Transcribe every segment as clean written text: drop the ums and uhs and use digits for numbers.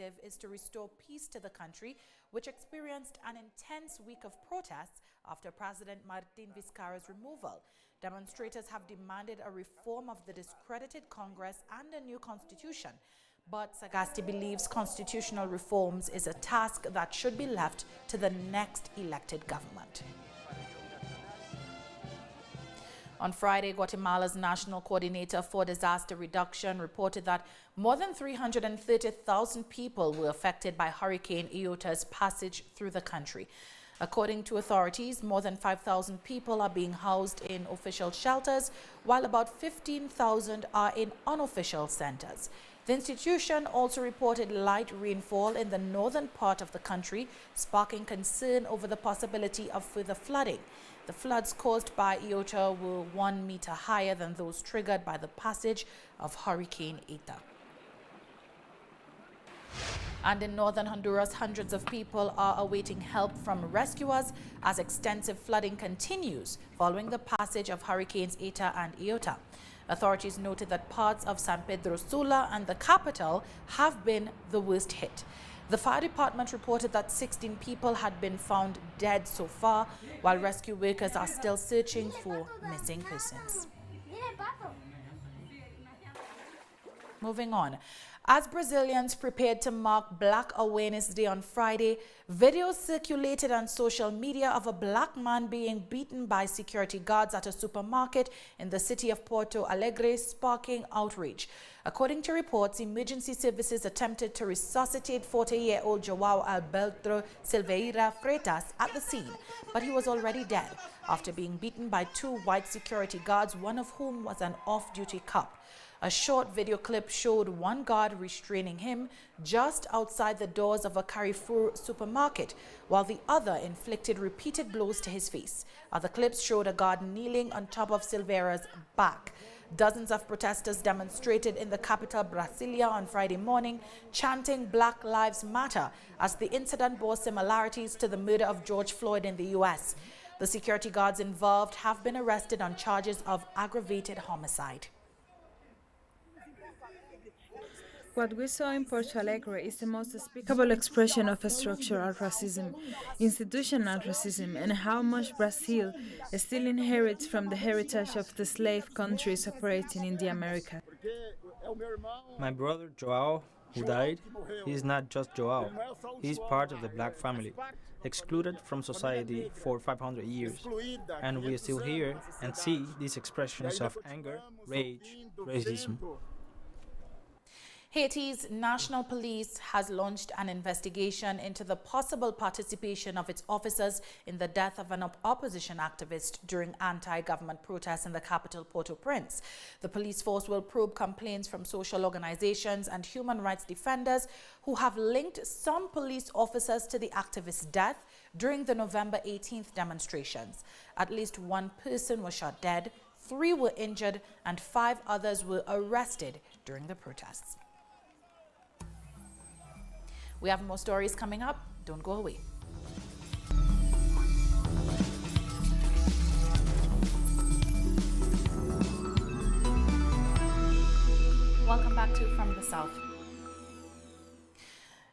objective is to restore peace to the country, which experienced an intense week of protests after President Martin Vizcarra's removal. Demonstrators have demanded a reform of the discredited Congress and a new constitution. But Sagasti believes constitutional reforms is a task that should be left to the next elected government. On Friday, Guatemala's National Coordinator for Disaster Reduction reported that more than 330,000 people were affected by Hurricane Iota's passage through the country. According to authorities, more than 5,000 people are being housed in official shelters, while about 15,000 are in unofficial centers. The institution also reported light rainfall in the northern part of the country, sparking concern over the possibility of further flooding. The floods caused by Iota were 1 meter higher than those triggered by the passage of Hurricane Eta. And in northern Honduras, hundreds of people are awaiting help from rescuers as extensive flooding continues following the passage of Hurricanes Eta and Iota. Authorities noted that parts of San Pedro Sula and the capital have been the worst hit. The fire department reported that 16 people had been found dead so far, while rescue workers are still searching for missing persons. Moving on. As Brazilians prepared to mark Black Awareness Day on Friday, videos circulated on social media of a black man being beaten by security guards at a supermarket in the city of Porto Alegre, sparking outrage. According to reports, emergency services attempted to resuscitate 40-year-old João Alberto Silveira Freitas at the scene, but he was already dead after being beaten by 2 white security guards, one of whom was an off-duty cop. A short video clip showed one guard restraining him just outside the doors of a Carrefour supermarket, while the other inflicted repeated blows to his face. Other clips showed a guard kneeling on top of Silveira's back. Dozens of protesters demonstrated in the capital Brasilia on Friday morning, chanting Black Lives Matter, as the incident bore similarities to the murder of George Floyd in the U.S. The security guards involved have been arrested on charges of aggravated homicide. What we saw in Porto Alegre is the most despicable expression of structural racism, institutional racism, and how much Brazil still inherits from the heritage of the slave countries operating in the Americas. My brother João, who died, he is not just João. He is part of the black family, excluded from society for 500 years. And we are still here and see these expressions of anger, rage, racism. Haiti's national police has launched an investigation into the possible participation of its officers in the death of an opposition activist during anti-government protests in the capital, Port-au-Prince. The police force will probe complaints from social organizations and human rights defenders who have linked some police officers to the activist's death during the November 18th demonstrations. At least 1 person was shot dead, 3 were injured, and 5 others were arrested during the protests. We have more stories coming up. Don't go away. Welcome back to From the South.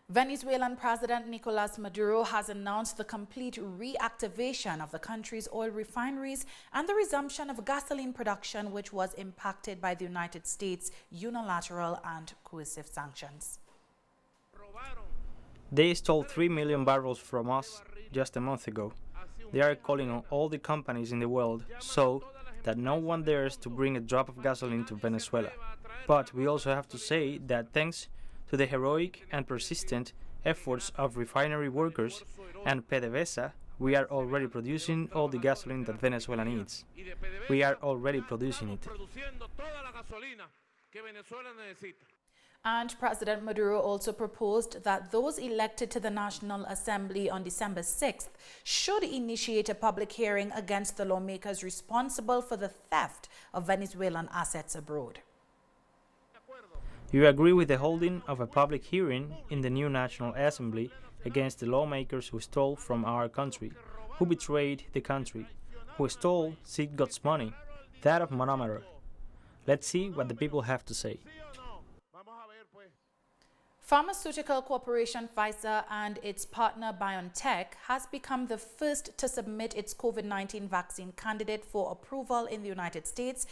Venezuelan President Nicolas Maduro has announced the complete reactivation of the country's oil refineries and the resumption of gasoline production, which was impacted by the United States' unilateral and coercive sanctions. They stole 3 million barrels from us just a month ago. They are calling on all the companies in the world so that no one dares to bring a drop of gasoline to Venezuela. But we also have to say that thanks to the heroic and persistent efforts of refinery workers and PDVSA, we are already producing all the gasoline that Venezuela needs. We are already producing it. And President Maduro also proposed that those elected to the National Assembly on December 6th should initiate a public hearing against the lawmakers responsible for the theft of Venezuelan assets abroad. You agree with the holding of a public hearing in the new National Assembly against the lawmakers who stole from our country, who betrayed the country, who stole God's money, that of Monomer. Let's see what the people have to say. Pharmaceutical corporation Pfizer and its partner BioNTech has become the first to submit its COVID-19 vaccine candidate for approval in the United States.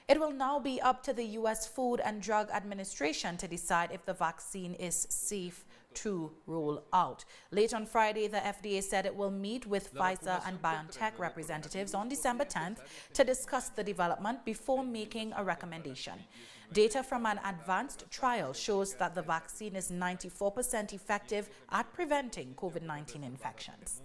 It will now be up to the U.S. Food and Drug Administration to decide if the vaccine is safe to roll out. Late on Friday, the FDA said it will meet with Pfizer and BioNTech representatives on December 10th to discuss the development before making a recommendation. Data from an advanced trial shows that the vaccine is 94% effective at preventing COVID-19 infections.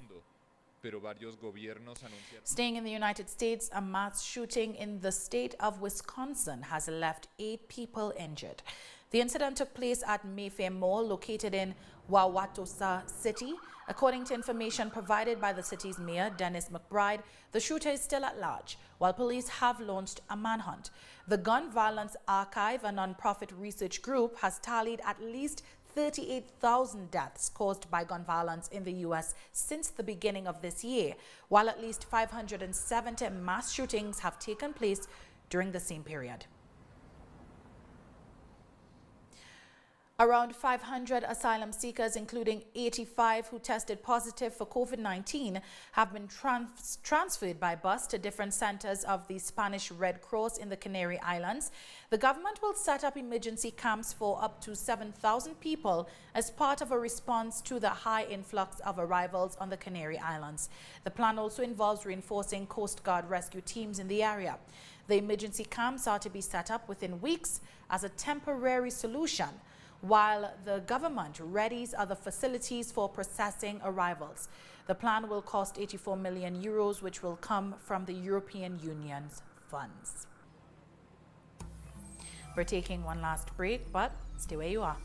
Staying in the United States, a mass shooting in the state of Wisconsin has left 8 people injured. The incident took place at Mayfair Mall, located in Wauwatosa City. According to information provided by the city's mayor, Dennis McBride, the shooter is still at large, while police have launched a manhunt. The Gun Violence Archive, a non-profit research group, has tallied at least 38,000 deaths caused by gun violence in the U.S. since the beginning of this year, while at least 570 mass shootings have taken place during the same period. Around 500 asylum seekers, including 85 who tested positive for COVID-19, have been transferred by bus to different centers of the Spanish Red Cross in the Canary Islands. The government will set up emergency camps for up to 7,000 people as part of a response to the high influx of arrivals on the Canary Islands. The plan also involves reinforcing Coast Guard rescue teams in the area. The emergency camps are to be set up within weeks as a temporary solution, while the government readies other facilities for processing arrivals. The plan will cost 84 million euros, which will come from the European Union's funds. We're taking one last break, but stay where you are.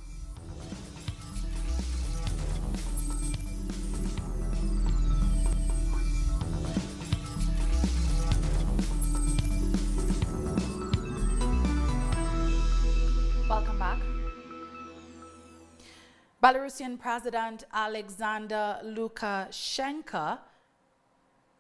Welcome back. Belarusian President Alexander Lukashenko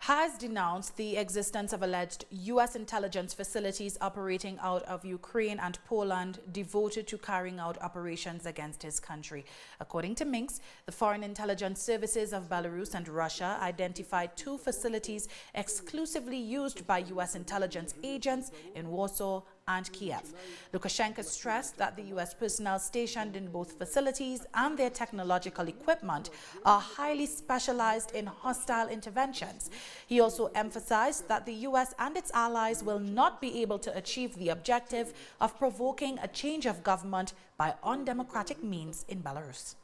has denounced the existence of alleged U.S. intelligence facilities operating out of Ukraine and Poland devoted to carrying out operations against his country. According to Minsk, the foreign intelligence services of Belarus and Russia identified 2 facilities exclusively used by U.S. intelligence agents in Warsaw and Kiev. Lukashenko stressed that the U.S. personnel stationed in both facilities and their technological equipment are highly specialized in hostile interventions. He also emphasized that the U.S. and its allies will not be able to achieve the objective of provoking a change of government by undemocratic means in Belarus.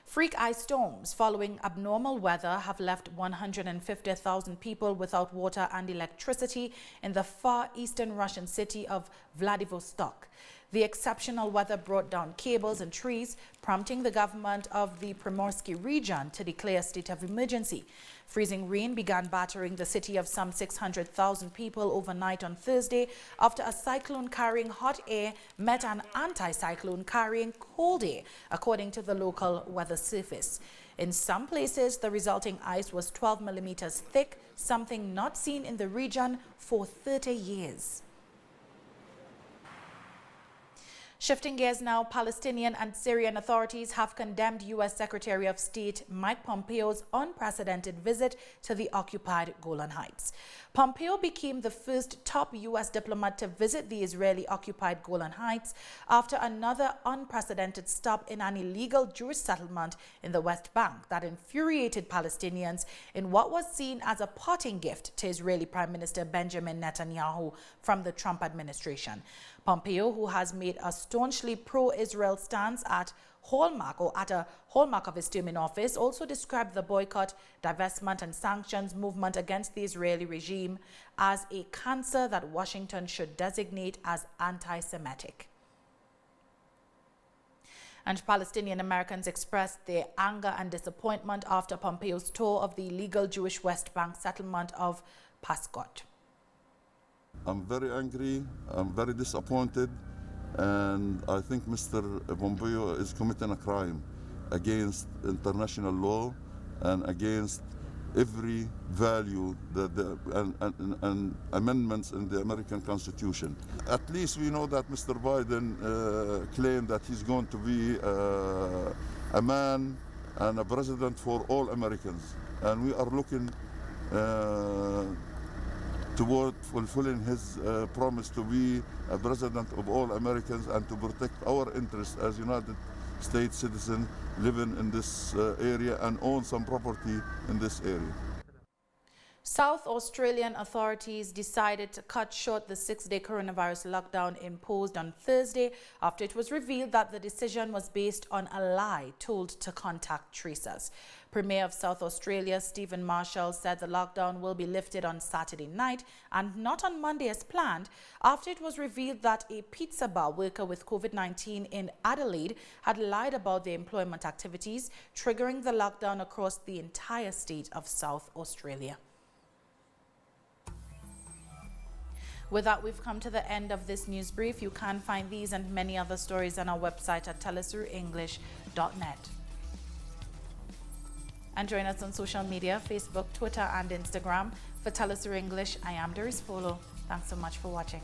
Freak ice storms following abnormal weather have left 150,000 people without water and electricity in the far eastern Russian city of Vladivostok. The exceptional weather brought down cables and trees, prompting the government of the Primorsky region to declare a state of emergency. Freezing rain began battering the city of some 600,000 people overnight on Thursday after a cyclone carrying hot air met an anticyclone carrying cold air, according to the local weather service. In some places, the resulting ice was 12 millimeters thick, something not seen in the region for 30 years. Shifting gears now, Palestinian and Syrian authorities have condemned U.S. Secretary of State Mike Pompeo's unprecedented visit to the occupied Golan Heights. Pompeo became the first top U.S. diplomat to visit the Israeli-occupied Golan Heights after another unprecedented stop in an illegal Jewish settlement in the West Bank that infuriated Palestinians in what was seen as a parting gift to Israeli Prime Minister Benjamin Netanyahu from the Trump administration. Pompeo, who has made a staunchly pro-Israel stance at a hallmark of his term in office, also described the boycott, divestment and sanctions movement against the Israeli regime as a cancer that Washington should designate as anti-Semitic. And Palestinian Americans expressed their anger and disappointment after Pompeo's tour of the illegal Jewish West Bank settlement of Pascot. I'm very angry, I'm very disappointed, and I think Mr. Pompeo is committing a crime against international law and against every value and amendments in the American Constitution. At least we know that Mr. Biden claimed that he's going to be a man and a president for all Americans. And we are looking toward fulfilling his promise to be a president of all Americans and to protect our interests as United States citizens living in this area and own some property in this area. South Australian authorities decided to cut short the 6-day coronavirus lockdown imposed on Thursday after it was revealed that the decision was based on a lie told to contact tracers. Premier of South Australia, Stephen Marshall, said the lockdown will be lifted on Saturday night and not on Monday as planned after it was revealed that a pizza bar worker with COVID-19 in Adelaide had lied about their employment activities, triggering the lockdown across the entire state of South Australia. With that, we've come to the end of this news brief. You can find these and many other stories on our website at telesurenglish.net. And join us on social media, Facebook, Twitter, and Instagram. For telesur English, I am Doris Polo. Thanks so much for watching.